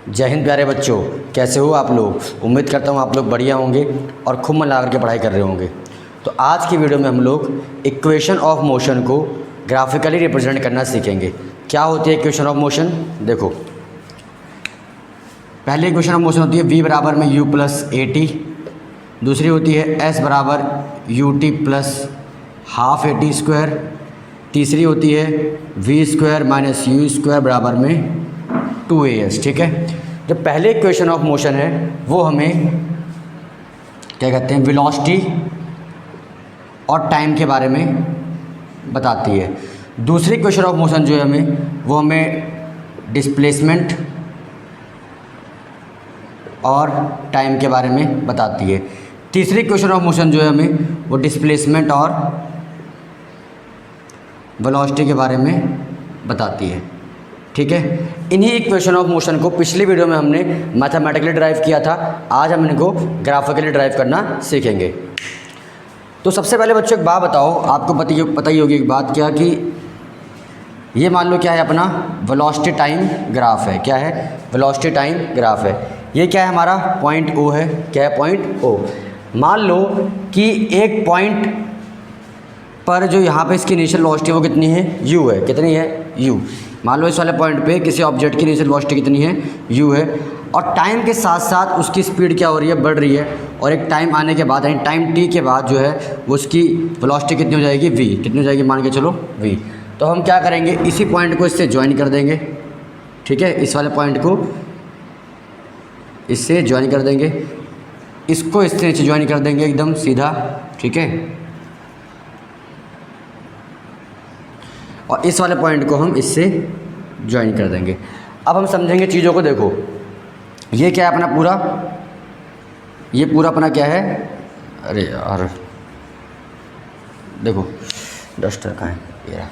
जय हिंद प्यारे बच्चों, कैसे हो आप लोग। उम्मीद करता हूँ आप लोग बढ़िया होंगे और खूब मन लगा करके पढ़ाई कर रहे होंगे। तो आज की वीडियो में हम लोग इक्वेशन ऑफ मोशन को ग्राफिकली रिप्रेजेंट करना सीखेंगे। क्या होती है इक्वेशन ऑफ मोशन? देखो, पहली इक्वेशन ऑफ मोशन होती है v बराबर में u प्लस ए टी। दूसरी होती है s बराबर U T plus half A T square. तीसरी होती है v square minus u square बराबर में 2as। ठीक है, जो पहले इक्वेशन ऑफ मोशन है वो हमें क्या कहते हैं, वेलोसिटी और टाइम के बारे में बताती है। दूसरी इक्वेशन ऑफ मोशन जो है वो हमें डिस्प्लेसमेंट और टाइम के बारे में बताती है। तीसरी इक्वेशन ऑफ मोशन जो है हमें वो डिस्प्लेसमेंट और वेलोसिटी के बारे में बताती है। ठीक है, इन्हीं इक्वेशन ऑफ मोशन को पिछली वीडियो में हमने मैथमेटिकली ड्राइव किया था। आज हम इनको ग्राफिकली ड्राइव करना सीखेंगे। तो सबसे पहले बच्चों एक बात बताओ, आपको पता ही होगी एक बात, क्या कि ये मान लो क्या है, अपना वेलोसिटी टाइम ग्राफ है। क्या है? वेलोसिटी टाइम ग्राफ है। ये क्या है, हमारा पॉइंट ओ है। क्या है? Point O. मान लो कि एक पॉइंट पर जो यहाँ पे इसकी इनिशियल वेलोसिटी वो कितनी है, u है। कितनी है? u। मान लो इस वाले पॉइंट पे किसी ऑब्जेक्ट की इनिशियल वेलोसिटी कितनी है, u है। और टाइम के साथ साथ उसकी स्पीड क्या हो रही है, बढ़ रही है। और एक टाइम आने के बाद, यानी टाइम t के बाद जो है वो उसकी वेलोसिटी कितनी हो जाएगी, v। कितनी हो जाएगी, मान के चलो v। तो हम क्या करेंगे, इसी पॉइंट को इससे ज्वाइन कर देंगे। ठीक है, इस वाले पॉइंट को इससे ज्वाइन कर देंगे, इसको इससे नीचे ज्वाइन कर देंगे एकदम सीधा। ठीक है, और इस वाले पॉइंट को हम इससे ज्वाइन कर देंगे। अब हम समझेंगे चीज़ों को। देखो, ये क्या है अपना पूरा, ये पूरा अपना क्या है, अरे यार देखो डस्टर कहाँ है, ये रहा।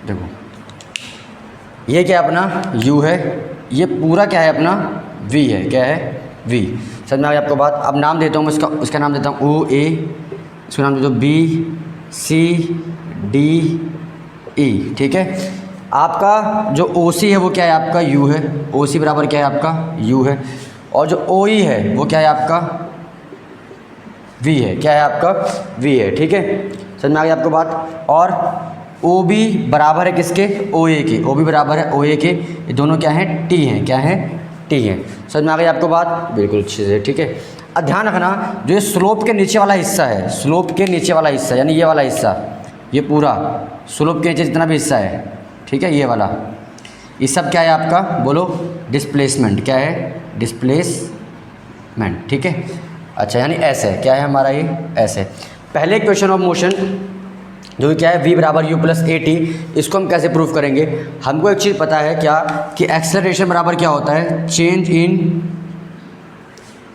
देखो, ये क्या है अपना u है, ये पूरा क्या है अपना v है। क्या है? v। समझ में आ गई आपको बात? अब नाम देता हूँ मैं उसका नाम देता हूँ o a, इसका नाम देता हूँ b c d e। ठीक है, आपका जो o c है वो क्या है, आपका u है। o c बराबर क्या है, आपका u है। और जो o e है वो क्या है, आपका v है। क्या है, आपका v है। ठीक है, समझ में आ गई आपको बात? और ओ बी बराबर है किसके, ओ ए के। ओ बी बराबर है ओ ए के। ये दोनों क्या हैं, टी हैं। क्या है? टी हैं। समझ में आ गई आपको बात? बिल्कुल अच्छे से। ठीक है, अब ध्यान रखना, जो ये स्लोप के नीचे वाला हिस्सा है, स्लोप के नीचे वाला हिस्सा यानी ये वाला हिस्सा, ये पूरा स्लोप के नीचे जितना भी हिस्सा है, ठीक है, ये वाला, ये सब क्या है आपका, बोलो, डिस्प्लेसमेंट। क्या है? डिस्प्लेसमेंट। ठीक है, अच्छा, यानी ऐसे है। क्या है हमारा ये? ऐसे। पहले इक्वेशन ऑफ मोशन जो कि क्या है, v बराबर u प्लस ए टी, इसको हम कैसे प्रूव करेंगे? हमको एक चीज़ पता है, क्या कि एक्सेलरेशन बराबर क्या होता है, चेंज इन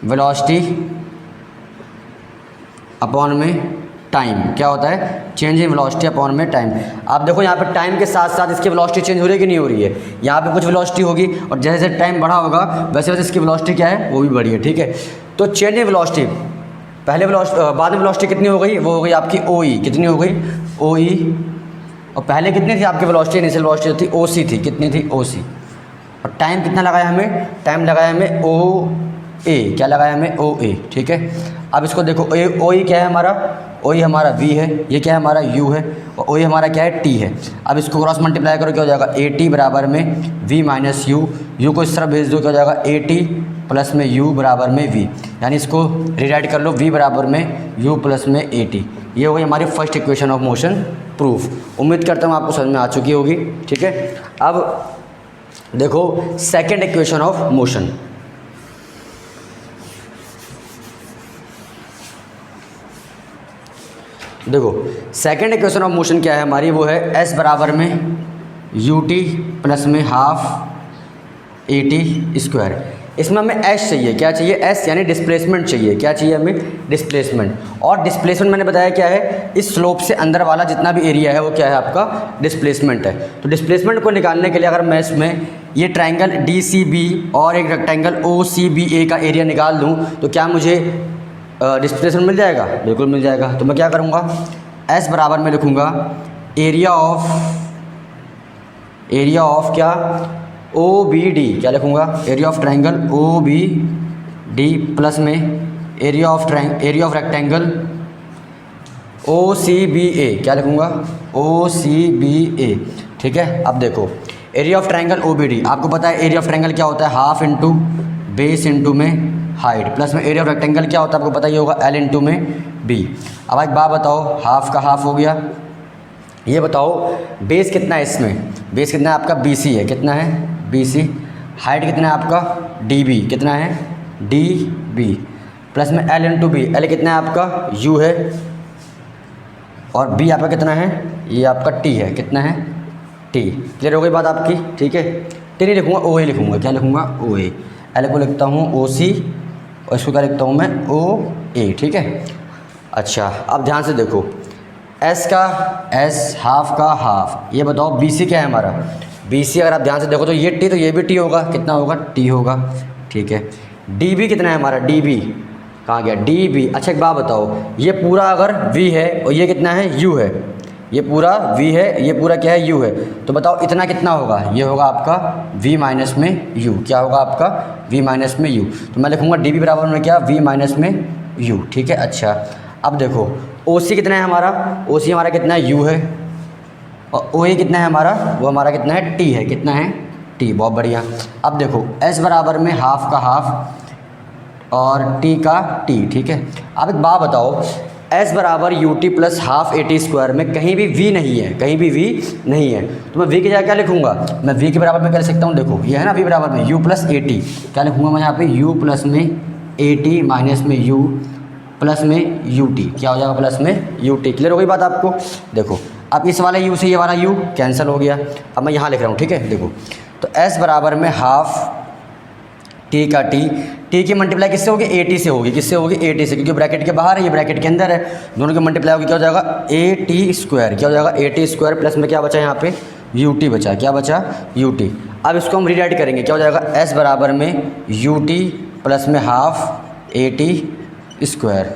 वेलोसिटी अपॉन में टाइम। क्या होता है? चेंज इन वेलोसिटी अपॉन में टाइम। आप देखो यहाँ पे टाइम के साथ साथ इसकी वेलोसिटी चेंज हो रही है कि नहीं हो रही है? यहाँ पे कुछ वेलोसिटी होगी और जैसे जैसे टाइम बढ़ा होगा वैसे वैसे इसकी वेलोसिटी क्या है, वो भी बढ़ी है। ठीक है, तो चेंज इन वेलोसिटी, पहले बाद में वेलोसिटी कितनी हो गई, वो हो गई आपकी ओ ई। कितनी हो गई? ओ ई। और पहले कितनी थी आपकी वेलोसिटी, इनिशियल वेलोसिटी थी ओ सी थी। कितनी थी? ओ सी। और टाइम कितना लगाया हमें, टाइम लगाया हमें ओ ए। क्या लगाया हमें? ओ ए। ठीक है, अब इसको देखो, ओ ई क्या है हमारा, ओ ई हमारा v है, ये क्या है हमारा u है, और ओ ई हमारा क्या है, t है। अब इसको क्रॉस मल्टीप्लाई करो, क्या हो जाएगा, ए टी बराबर में v माइनस यू को इस तरफ भेज दो, क्या हो जाएगा, ए टी प्लस में u बराबर में v। यानी इसको रिराइट कर लो, v बराबर में u प्लस में ए टी। ये हो गई हमारी first equation of motion proof. उम्मीद करता हूँ आपको समझ में आ चुकी होगी। ठीक है, अब देखो सेकेंड इक्वेशन ऑफ मोशन। देखो, सेकेंड इक्वेशन ऑफ मोशन क्या है हमारी, वो है s बराबर में यू टी प्लस में हाफ ए टी स्क्वायर। इसमें हमें s चाहिए। क्या चाहिए? s यानी डिस्प्लेसमेंट चाहिए। क्या चाहिए हमें? डिस्प्लेसमेंट। और डिस्प्लेसमेंट मैंने बताया क्या है, इस स्लोप से अंदर वाला जितना भी एरिया है वो क्या है, आपका डिस्प्लेसमेंट है। तो डिस्प्लेसमेंट को निकालने के लिए अगर मैं इसमें ये ट्रायंगल डी सी बी और एक रेक्टेंगल ओ सी बी ए का एरिया निकाल दूँ तो क्या मुझे डिस्प्लेसमेंट मिल जाएगा? बिल्कुल मिल जाएगा। तो मैं क्या करूँगा, एस बराबर में लिखूँगा एरिया ऑफ क्या, ओ बी डी, क्या लिखूँगा, area of triangle O B D plus में area of rectangle O C B A, क्या लिखूँगा, ओ सी बी ए। ठीक है, अब देखो area of triangle O B D, आपको पता है एरिया ऑफ ट्रायंगल क्या होता है, हाफ इंटू बेस इंटू में हाइट, प्लस में एरिया ऑफ रेक्टेंगल क्या होता है आपको पता ही होगा, एल इंटू में बी। अब एक बात बताओ, हाफ का हाफ हो गया, ये बताओ बेस कितना है इसमें, बेस कितना है आपका बी सी है, कितना है बी सी, हाइट कितना है आपका डी बी, कितना है डी बी, प्लस में एल इंटू बी, एल कितना है आपका यू है, और बी आपका कितना है, ये आपका टी है, कितना है टी। क्लियर हो गई बात आपकी। ठीक है, टी नहीं लिखूँगा, ओ ए लिखूँगा, क्या लिखूँगा, ओ ए, एल को लिखता हूँ ओ सी, और इसको क्या लिखता हूँ मैं, ओ ए। ठीक है, अच्छा अब ध्यान से देखो, एस का एस, हाफ का हाफ, ये बताओ बी सी क्या है हमारा, बी सी अगर आप ध्यान से देखो तो ये टी, तो ये भी टी होगा, कितना होगा, टी होगा। ठीक है, डी बी कितना है हमारा, डी बी कहाँ गया, डी बी। अच्छा एक बात बताओ, ये पूरा अगर वी है और ये कितना है, यू है, ये पूरा v है, ये पूरा क्या है, u है, तो बताओ इतना कितना होगा, ये होगा आपका v माइनस में u, क्या होगा आपका v माइनस में u, तो मैं लिखूँगा db बराबर में क्या, v माइनस में u। ठीक है, अच्छा अब देखो OC कितना है हमारा, OC हमारा कितना है, u है, और OA कितना है हमारा, वो हमारा कितना है, t है, कितना है t, बहुत बढ़िया। अब देखो s बराबर में हाफ का हाफ और t का t। ठीक है, अब एक बात बताओ, s बराबर U T plus half A T square में कहीं भी v नहीं है, कहीं भी v नहीं है, तो मैं v की जगह क्या लिखूँगा, मैं v के बराबर में क्या लिख सकता हूँ, देखो ये है ना v बराबर में u प्लस ए टी, क्या लिखूँगा मैं यहाँ पे, u प्लस में ए टी माइनस में u प्लस में यू टी, क्या हो जाएगा, प्लस में यू टी। क्लियर हो गई बात आपको। देखो अब इस वाले u से ये वाला u कैंसिल हो गया, अब मैं यहाँ लिख रहा हूँ। ठीक है, देखो तो s बराबर में हाफ टी का टी की मल्टीप्लाई किससे होगी, ए टी से होगी, किससे होगी, ए टी से, क्योंकि ब्रैकेट के बाहर है, ये ब्रैकेट के अंदर है, दोनों की मल्टीप्लाई होगी, क्या हो जाएगा, ए टी स्क्वायर, क्या हो जाएगा, ए टी स्क्वायर, प्लस में क्या बचा यहाँ पे, यू टी बचा, क्या बचा, यू टी। अब इसको हम रीराइट करेंगे, क्या हो जाएगा, एस बराबर में यू टी प्लस में हाफ ए टी स्क्वायर।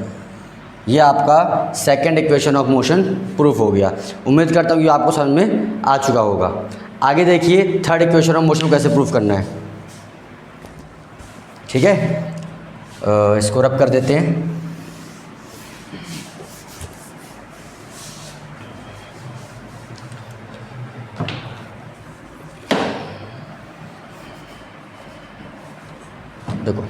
ये आपका second equation of motion proof हो गया। उम्मीद करता हूँ कि आपको समझ में आ चुका होगा। आगे देखिए थर्ड इक्वेशन ऑफ मोशन कैसे प्रूफ करना है। ठीक है, इसको रब कर देते हैं। देखो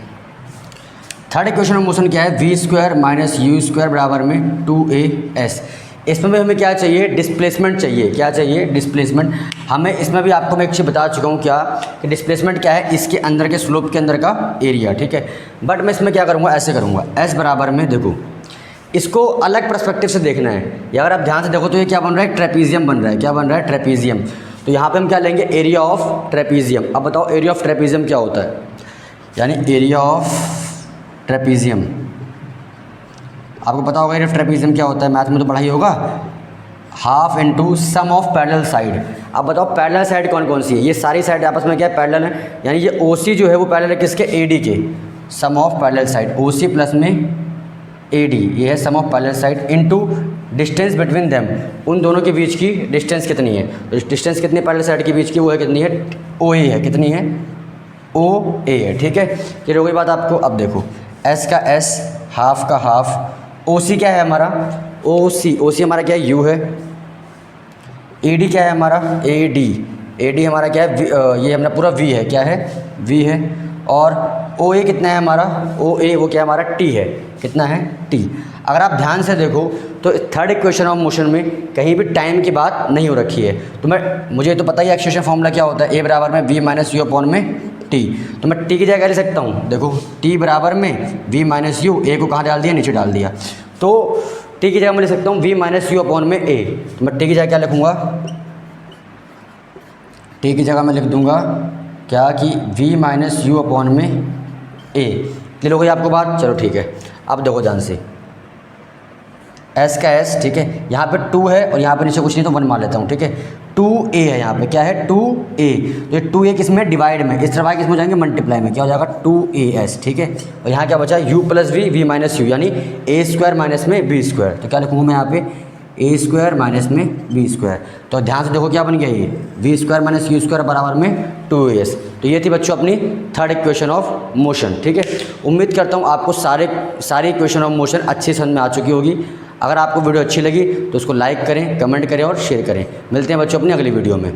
थर्ड इक्वेशन ऑफ मोशन क्या है, v square minus u square बराबर में 2as। इसमें भी हमें क्या चाहिए, डिस्प्लेसमेंट चाहिए। क्या चाहिए, डिस्प्लेसमेंट। हमें इसमें भी आपको मैं एक चीज़ बता चुका हूँ क्या, कि डिस्प्लेसमेंट क्या है, इसके अंदर के स्लोप के अंदर का एरिया। ठीक है, बट मैं इसमें क्या करूँगा, ऐसे करूँगा, एस बराबर में, देखो इसको अलग पर्सपेक्टिव से देखना है। या अगर आप ध्यान से देखो तो ये क्या बन रहा है, ट्रेपीजियम बन रहा है। क्या बन रहा है, ट्रेपीजियम। तो यहाँ पर हम क्या लेंगे, एरिया ऑफ ट्रेपीजियम। अब बताओ एरिया ऑफ ट्रेपीजियम क्या होता है, यानी एरिया ऑफ ट्रेपीजियम, आपको पता होगा एरिया ऑफ ट्रेपीजियम क्या होता है, मैथ में तो पढ़ा ही होगा, half into sum of parallel side. अब बताओ पैरेलल साइड कौन कौन सी है, ये सारी साइड आपस में क्या है, पैरेलल है, यानी ये OC जो है वो पैरेलल है किसके, AD के, sum of parallel side, OC plus में AD, ये है sum of parallel side, into distance between them, उन दोनों के बीच की डिस्टेंस कितनी है, तो डिस्टेंस कितनी पैरेलल साइड के बीच की, वो है कितनी है, OA है, कितनी है, OA है। ठीक है, क्लियर हो गई बात आपको। अब देखो S का S, हाफ का हाफ, OC क्या है हमारा, OC हमारा क्या है, U है, AD क्या है हमारा, AD हमारा क्या है, ये हमारा पूरा V है, क्या है, V है, और OA कितना है हमारा, OA वो क्या है हमारा, T है, कितना है, T। अगर आप ध्यान से देखो तो थर्ड इक्वेशन ऑफ मोशन में कहीं भी टाइम की बात नहीं हो रखी है। तो मुझे तो पता ही एक्सेशन फॉर्मूला क्या होता है, A बराबर में V माइनस यू अपॉन में T। तो मैं T की जगह लिख सकता हूँ, देखो T बराबर में V माइनस यू, A को कहाँ डाल दिया, नीचे डाल दिया, तो T की जगह मैं लिख सकता हूँ V माइनस यू अपॉन में A। तो मैं T की जगह क्या लिखूँगा, T की जगह मैं लिख दूँगा क्या कि V माइनस यू अपॉन में A। क्लियर हो गई आपको बात, चलो ठीक है। अब देखो ध्यान से, S का S, ठीक है, यहाँ पे 2 है और यहाँ पे नीचे कुछ नहीं तो 1 मान लेता हूँ। ठीक है, 2a है यहाँ पे, क्या है, 2a, तो ये 2a किस में, डिवाइड में, इस तरफ किस में जाएंगे, मल्टीप्लाई में, क्या हो जाएगा, 2as। ठीक है, और यहाँ क्या बचा, u plus v, v minus u, यानी a स्क्वायर माइनस में b स्क्वायर। तो क्या लिखूँगा मैं यहाँ पे, ए स्क्वायर माइनस में बी स्क्वायर। तो ध्यान से देखो क्या बन गया ये v square minus u square बराबर में 2as। तो ये थी बच्चों अपनी थर्ड इक्वेशन ऑफ मोशन। ठीक है, उम्मीद करता हूँ आपको सारे इक्वेशन ऑफ मोशन अच्छे समझ में आ चुकी होगी। अगर आपको वीडियो अच्छी लगी तो उसको लाइक करें, कमेंट करें और शेयर करें। मिलते हैं बच्चों अपनी अगली वीडियो में।